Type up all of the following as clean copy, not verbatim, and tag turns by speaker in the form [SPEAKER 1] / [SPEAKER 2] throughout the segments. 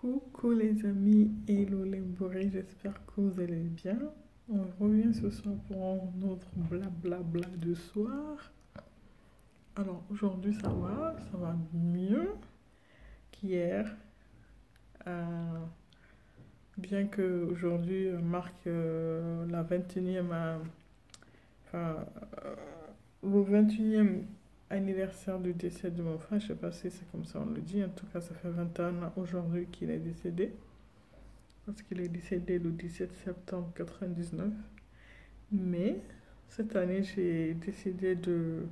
[SPEAKER 1] Coucou les amis, hello les bourrés, j'espère que vous allez bien. On revient ce soir pour notre blablabla de soir. Alors aujourd'hui ça va mieux qu'hier. Euh, Bien que aujourd'hui marque la 21e, enfin, euh, le 21e anniversaire du décès de mon frère. Je sais pas si c'est comme ça on le dit. En tout cas, ça fait 21 ans aujourd'hui qu'il est décédé. Parce qu'il est décédé le 17 septembre 99. Mais cette année, j'ai décidé de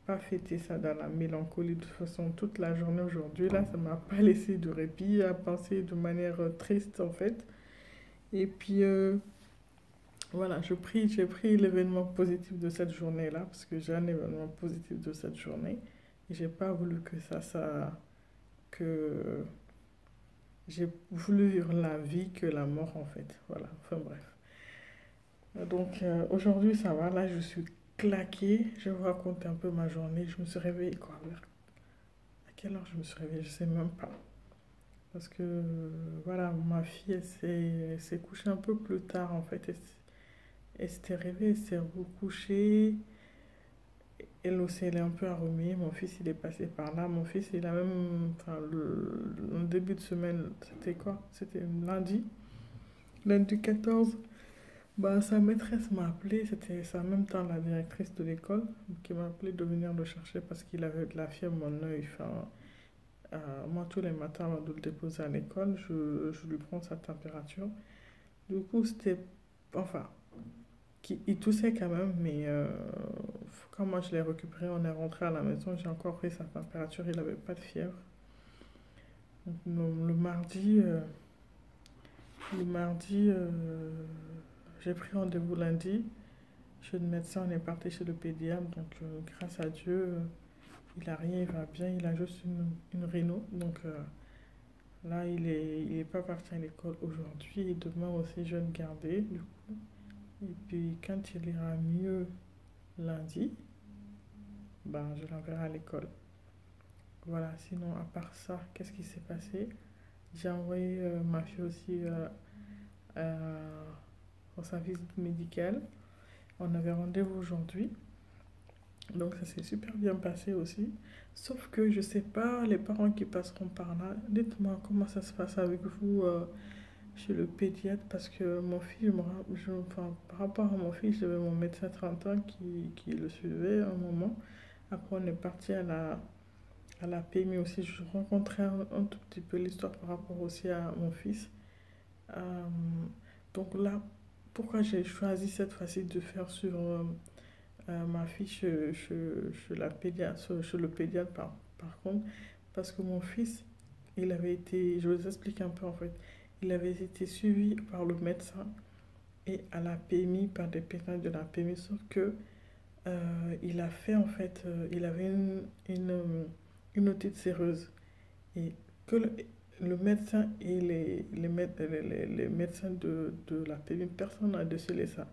[SPEAKER 1] pas fêter ça dans la mélancolie. De toute façon, toute la journée aujourd'hui, là, ça m'a pas laissé de répit à penser de manière triste en fait. Et puis voilà, j'ai pris l'événement positif de cette journée-là parce que j'ai un événement positif de cette journée. Et j'ai pas voulu que que j'ai voulu vivre la vie que la mort en fait. Voilà, enfin bref. Donc aujourd'hui ça va, là je suis claquée, je vais vous raconter un peu ma journée. Je me suis réveillée quoi, à quelle heure je me suis réveillée, je sais même pas. Parce que voilà, ma fille elle s'est couchée un peu plus tard en fait. Elle s'était réveillée, elle s'est recouchée. Elle aussi elle est un peu arrumée. Mon fils il est passé par là. Mon fils il a même, enfin le début de semaine, c'était quoi? C'était lundi, lundi 14. Bah, sa maîtresse m'a appelé, c'était ça en même temps la directrice de l'école qui m'a appelé de venir le chercher parce qu'il avait de la fièvre, mon œil. Enfin, moi, tous les matins, avant de le déposer à l'école, je lui prends sa température. Du coup, c'était. Enfin, il toussait quand même, mais quand moi je l'ai récupéré, on est rentré à la maison, j'ai encore pris sa température, il n'avait pas de fièvre. Donc, le mardi j'ai pris rendez-vous lundi. Chez le médecin, on est parti chez le pédiatre, donc grâce à Dieu, il a rien, il va bien, il a juste une rhino. Donc là, il est pas parti à l'école aujourd'hui et demain aussi, je vais le garder. Et puis quand il ira mieux lundi, ben, je l'enverrai à l'école. Voilà, sinon, à part ça, qu'est-ce qui s'est passé? J'ai envoyé ma fille aussi euh, pour sa visite médicale. On avait rendez-vous aujourd'hui. Donc ça s'est super bien passé aussi. Sauf que je sais pas, les parents qui passeront par là, dites-moi comment ça se passe avec vous chez le pédiatre. Parce que mon fils, enfin, par rapport à mon fils, j'avais mon médecin 30 ans qui le suivait à un moment. Après, on est parti à la PMI aussi. Je rencontrais un tout petit peu l'histoire par rapport aussi à mon fils. Euh, donc là, pourquoi j'ai choisi cette fois-ci de faire sur ma fille chez la pédiatre, chez le pédiatre par contre, parce que mon fils, il avait été, je vous explique un peu en fait, il avait été suivi par le médecin et à la PMI par des pédiatres de la PMI, sauf que il a fait en fait, il avait une otite séreuse et que le médecin et les médecins de la PMI, personne n'a décelé ça.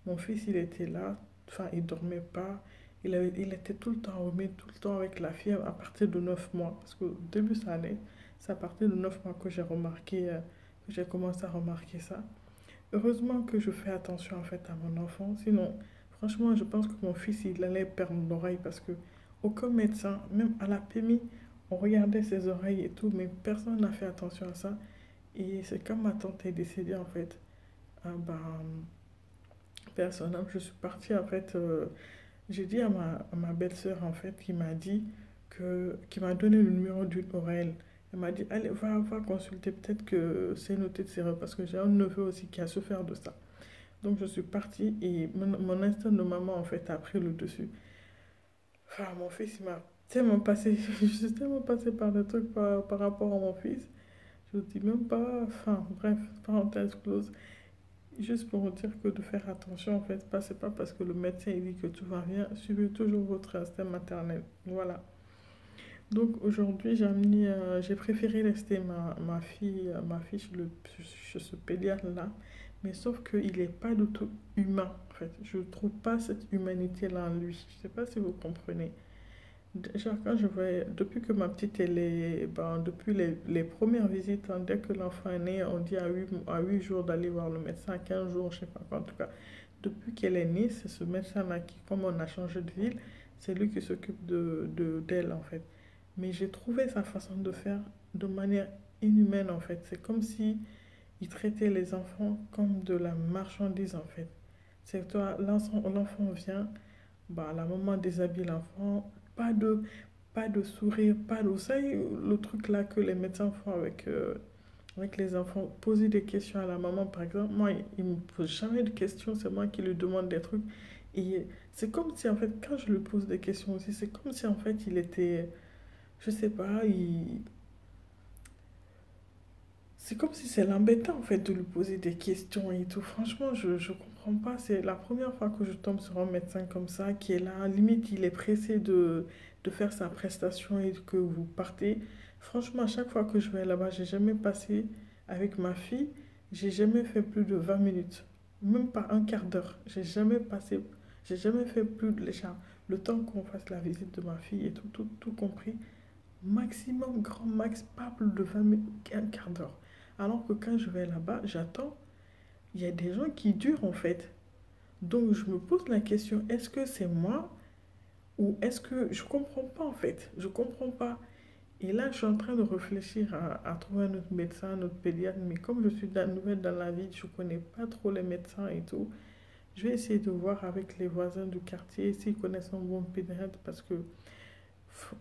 [SPEAKER 1] Mon fils, il était là, enfin, il dormait pas. Il était tout le temps remis, tout le temps avec la fièvre à partir de 9 mois. Parce qu'au début, ça allait. C'est à partir de 9 mois que j'ai remarqué, que j'ai commencé à remarquer ça. Heureusement que je fais attention en fait à mon enfant. Sinon, franchement, je pense que mon fils, il allait perdre l'oreille parce que aucun médecin, même à la PMI, on regardait ses oreilles et tout, mais personne n'a fait attention à ça. Et c'est quand ma tante est décédée en fait. Ah, ben, personnellement, je suis partie en fait. J'ai dit à ma belle-sœur en fait qui m'a donné le numéro d'une oreille. Elle m'a dit, allez, va consulter, peut-être que c'est noté de sérum parce que j'ai un neveu aussi qui a souffert de ça. Donc je suis partie et mon instinct de maman en fait a pris le dessus. Enfin, mon fils, il m'a tellement passé, je suis tellement passée par des trucs par rapport à mon fils. Je ne dis même pas, enfin bref, parenthèse close. Juste pour vous dire que de faire attention, en fait, c'est pas parce que le médecin il dit que tout va bien, suivez toujours votre instinct maternel. Voilà. Donc aujourd'hui, j'ai préféré rester ma fille chez ce pédiatre-là, mais sauf qu'il n'est pas du tout humain, en fait. Je ne trouve pas cette humanité-là en lui. Je ne sais pas si vous comprenez. Déjà, quand je voyais, depuis que ma petite, elle est, ben, depuis les premières visites, hein, dès que l'enfant est né, on dit à 8 jours d'aller voir le médecin, à 15 jours, je sais pas quoi, en tout cas. Depuis qu'elle est née, c'est ce médecin-là qui, comme on a changé de ville, c'est lui qui s'occupe d'elle, en fait. Mais j'ai trouvé sa façon de faire de manière inhumaine, en fait. C'est comme si il traitait les enfants comme de la marchandise, en fait. C'est toi, l'enfant vient, bah, la maman déshabille l'enfant, pas de, pas de sourire, pas de... Ça, le truc là que les médecins font avec les enfants, poser des questions à la maman, par exemple. Moi, il ne me pose jamais de questions, c'est moi qui lui demande des trucs. Et c'est comme si, en fait, quand je lui pose des questions aussi, c'est comme si, en fait, il était, je sais pas, c'est comme si c'est l'embêtant, en fait, de lui poser des questions et tout. Franchement, je comprends pas. C'est la première fois que je tombe sur un médecin comme ça, qui est là, limite, il est pressé de faire sa prestation et que vous partez. Franchement, à chaque fois que je vais là-bas, j'ai jamais passé avec ma fille, j'ai jamais fait plus de 20 minutes, même pas un quart d'heure. J'ai jamais fait plus de l'écharpe. Le temps qu'on fasse la visite de ma fille et tout compris, maximum, grand max, pas plus de 20 minutes, un quart d'heure. Alors que quand je vais là-bas, j'attends, il y a des gens qui durent en fait. Donc je me pose la question, est-ce que c'est moi ou est-ce que je comprends pas en fait? Je comprends pas. Et là, je suis en train de réfléchir à trouver un autre médecin, un autre pédiatre, mais comme je suis nouvelle dans la ville, je connais pas trop les médecins et tout. Je vais essayer de voir avec les voisins du quartier s'ils connaissent un bon pédiatre parce que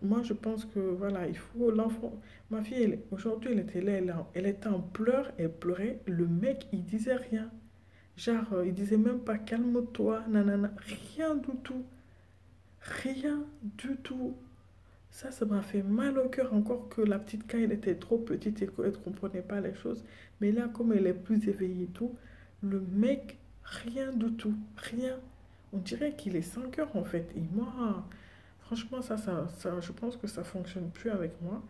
[SPEAKER 1] moi, je pense que voilà, il faut l'enfant. Ma fille, aujourd'hui, elle était là, elle était en pleurs, elle pleurait. Le mec, il disait rien. Genre, il disait même pas calme-toi, nanana. Rien du tout. Rien du tout. Ça m'a fait mal au cœur encore que la petite, quand elle était trop petite et qu'elle ne comprenait pas les choses. Mais là, comme elle est plus éveillée et tout, le mec, rien du tout. Rien. On dirait qu'il est sans cœur en fait. Et moi, franchement, je pense que ça fonctionne plus avec moi.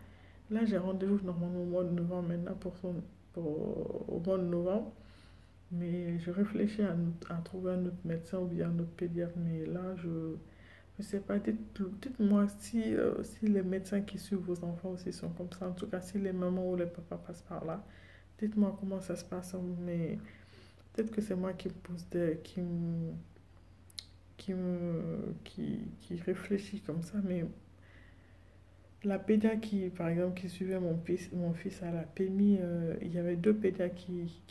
[SPEAKER 1] Là, j'ai rendez-vous normalement au mois de novembre maintenant au mois de novembre. Mais je réfléchis à trouver un autre médecin ou bien un autre pédiatre. Mais là, je ne sais pas. Dites-moi si les médecins qui suivent vos enfants aussi sont comme ça. En tout cas, si les mamans ou les papas passent par là. Dites-moi comment ça se passe. Mais peut-être que c'est moi qui me pose qui réfléchit comme ça. Mais la pédia par exemple, qui suivait mon fils à la PMI, il y avait deux pédias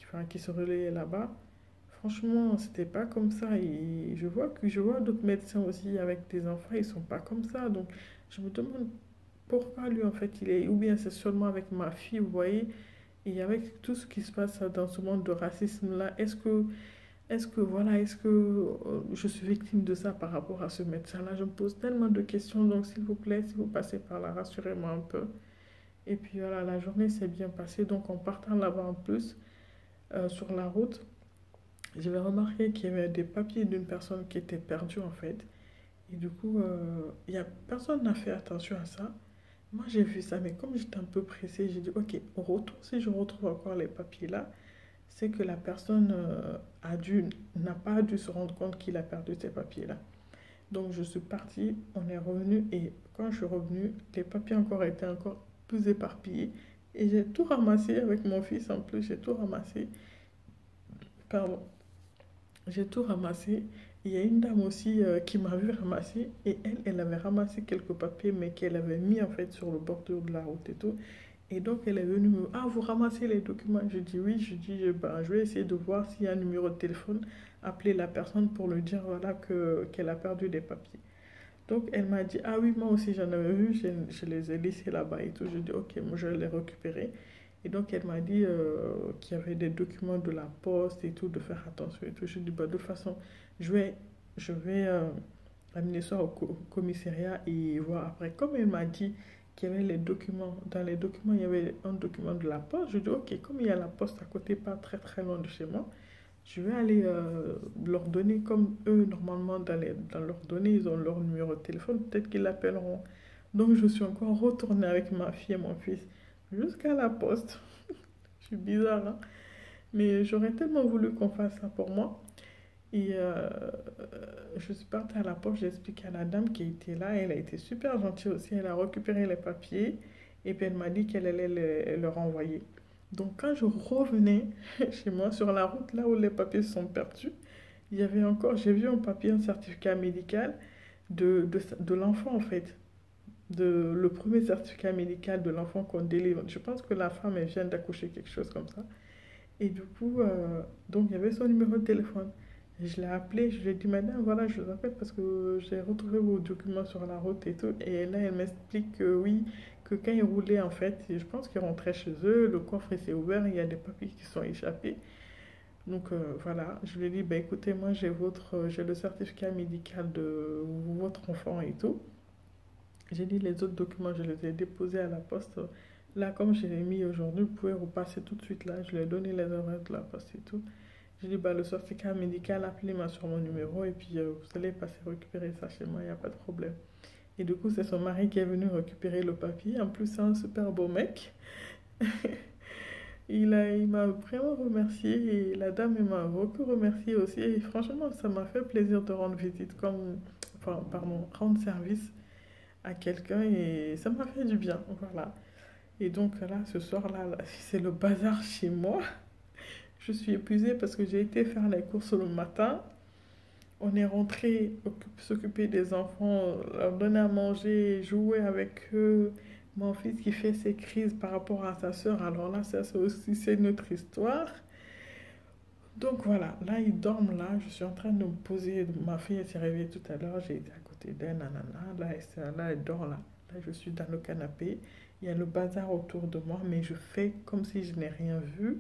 [SPEAKER 1] enfin, qui se relayaient là-bas. Franchement, c'était pas comme ça. Et je vois d'autres médecins aussi avec des enfants, ils sont pas comme ça. Donc, je me demande pourquoi lui, en fait, il est, ou bien c'est seulement avec ma fille, vous voyez. Et avec tout ce qui se passe dans ce monde de racisme-là, est-ce que je suis victime de ça par rapport à ce médecin-là? Je me pose tellement de questions, donc s'il vous plaît, si vous passez par là, rassurez-moi un peu. Et puis voilà, la journée s'est bien passée, donc en partant là-bas en plus, sur la route, j'avais remarqué qu'il y avait des papiers d'une personne qui était perdue en fait. Et du coup, personne n'a fait attention à ça. Moi, j'ai vu ça, mais comme j'étais un peu pressée, j'ai dit, ok, au retour, si je retrouve encore les papiers là, c'est que la personne n'a pas dû se rendre compte qu'il a perdu ces papiers-là. Donc je suis partie, on est revenu et quand je suis revenue, les papiers encore étaient encore plus éparpillés et j'ai tout ramassé avec mon fils en plus, j'ai tout ramassé. Pardon, j'ai tout ramassé. Il y a une dame aussi qui m'a vu ramasser et elle avait ramassé quelques papiers mais qu'elle avait mis en fait sur le bordure de la route et tout. Et donc, elle est venue me... Ah, vous ramassez les documents? Je dis oui. Je dis, ben, je vais essayer de voir s'il y a un numéro de téléphone, appeler la personne pour lui dire voilà, qu'elle a perdu des papiers. Donc, elle m'a dit, ah oui, moi aussi, j'en avais vu, je les ai laissés là-bas et tout. Je dis, ok, moi, je vais les récupérer. Et donc, elle m'a dit qu'il y avait des documents de la poste et tout, de faire attention et tout. Je dis, bah, de toute façon, je vais amener ça au commissariat et voir après. Comme elle m'a dit qu'il y avait les documents, dans les documents, il y avait un document de la poste, je dis, ok, comme il y a la poste à côté, pas très très loin de chez moi, je vais aller leur donner comme eux, normalement, dans leurs données, ils ont leur numéro de téléphone, peut-être qu'ils l'appelleront. Donc, je suis encore retournée avec ma fille et mon fils jusqu'à la poste. Je suis bizarre, hein? Mais j'aurais tellement voulu qu'on fasse ça pour moi. Et je suis partie à la poste, j'ai expliqué à la dame qui était là, elle a été super gentille aussi, elle a récupéré les papiers et puis elle m'a dit qu'elle allait le renvoyer. Donc quand je revenais chez moi sur la route, là où les papiers se sont perdus, il y avait encore, j'ai vu un papier, un certificat médical de l'enfant en fait, le premier certificat médical de l'enfant qu'on délivre. Je pense que la femme, elle vient d'accoucher quelque chose comme ça. Et du coup, donc il y avait son numéro de téléphone. Et je l'ai appelé, je lui ai dit, madame, voilà, je vous appelle parce que j'ai retrouvé vos documents sur la route et tout. Et là, elle m'explique que oui, que quand ils roulaient, en fait, je pense qu'ils rentraient chez eux, le coffre s'est ouvert, il y a des papiers qui sont échappés. Donc voilà, je lui ai dit, bah, écoutez, moi j'ai le certificat médical de votre enfant et tout. J'ai dit les autres documents, je les ai déposés à la poste. Là, comme je l'ai mis aujourd'hui, vous pouvez repasser tout de suite là. Je lui ai donné les adresses de la poste et tout. J'ai dit, bah, le certificat médical, appelez-moi sur mon numéro et puis vous allez passer récupérer ça chez moi, il n'y a pas de problème. Et du coup, c'est son mari qui est venu récupérer le papier. En plus, c'est un super beau mec. Il m'a vraiment remercié et la dame elle m'a beaucoup remercié aussi. Et franchement, ça m'a fait plaisir de rendre visite, enfin, pardon, rendre service à quelqu'un et ça m'a fait du bien. Voilà. Et donc là, ce soir-là, c'est le bazar chez moi. Je suis épuisée parce que j'ai été faire les courses le matin. On est rentré s'occuper des enfants, leur donner à manger, jouer avec eux. Mon fils qui fait ses crises par rapport à sa soeur. Alors là, ça c'est aussi c'est une autre histoire. Donc voilà, là ils dorment là. Je suis en train de me poser. Ma fille elle s'est réveillée tout à l'heure. J'ai été à côté d'elle, nanana. Là, elle dort là. Là, je suis dans le canapé. Il y a le bazar autour de moi, mais je fais comme si je n'ai rien vu.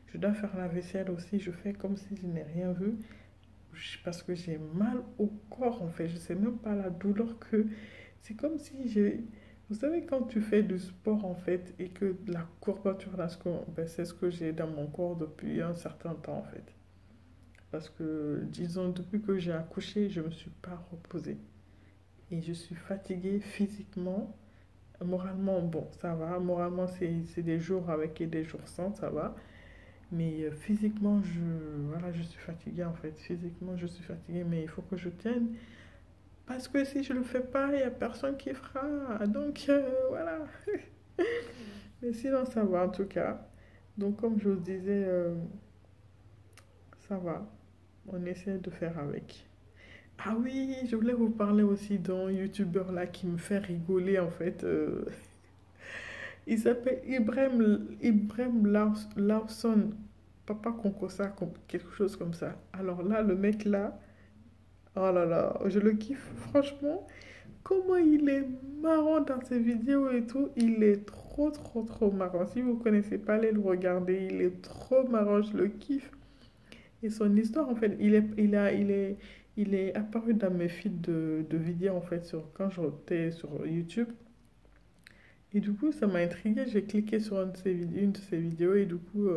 [SPEAKER 1] Je dois faire la vaisselle aussi. Je fais comme si je n'ai rien vu parce que j'ai mal au corps en fait. Je sais même pas la douleur que. C'est comme si j'ai. Vous savez, quand tu fais du sport en fait et que la courbature, là, ben, c'est ce que j'ai dans mon corps depuis un certain temps en fait. Parce que, disons, depuis que j'ai accouché, je ne me suis pas reposée. Et je suis fatiguée physiquement. Moralement, bon, ça va. Moralement, c'est des jours avec et des jours sans, ça va. Mais physiquement, voilà, je suis fatiguée en fait. Physiquement, je suis fatiguée, mais il faut que je tienne. Parce que si je ne le fais pas, il n'y a personne qui fera. Donc, voilà. Mais sinon, ça va en tout cas. Donc, comme je vous disais, ça va. On essaie de faire avec. Ah oui, je voulais vous parler aussi d'un youtubeur là qui me fait rigoler en fait. Il s'appelle Ibrahim Lawson, Papa Concossa, quelque chose comme ça. Alors là, le mec là, oh là là, je le kiffe franchement. Comment il est marrant dans ses vidéos et tout. Il est trop, trop, trop marrant. Si vous ne connaissez pas, allez le regarder. Il est trop marrant, je le kiffe. Et son histoire, en fait, il est apparu dans mes feeds de vidéos, en fait, quand j'étais sur YouTube. Et du coup, ça m'a intriguée. J'ai cliqué sur une de ses vidéos et du coup,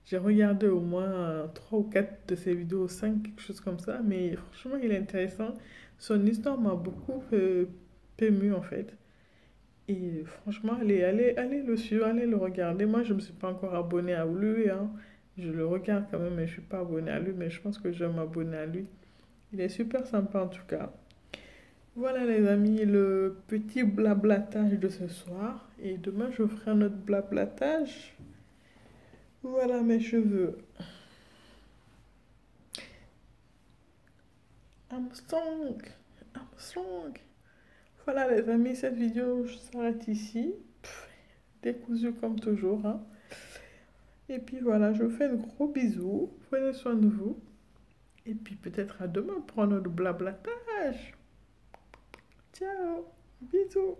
[SPEAKER 1] j'ai regardé au moins 3 ou 4 de ses vidéos, 5 quelque chose comme ça. Mais franchement, il est intéressant. Son histoire m'a beaucoup ému, en fait. Et franchement, allez le suivre, allez le regarder. Moi, je ne me suis pas encore abonnée à lui, hein. Je le regarde quand même, mais je ne suis pas abonnée à lui. Mais je pense que je vais m'abonner à lui. Il est super sympa en tout cas. Voilà les amis, le petit blablatage de ce soir. Et demain, je ferai un autre blablatage. Voilà mes cheveux. Armstrong, Armstrong. Voilà les amis, cette vidéo s'arrête ici. Décousu comme toujours, hein. Et puis voilà, je vous fais de gros bisous. Prenez soin de vous. Et puis peut-être à demain pour un autre blablatage. Ciao, bisous.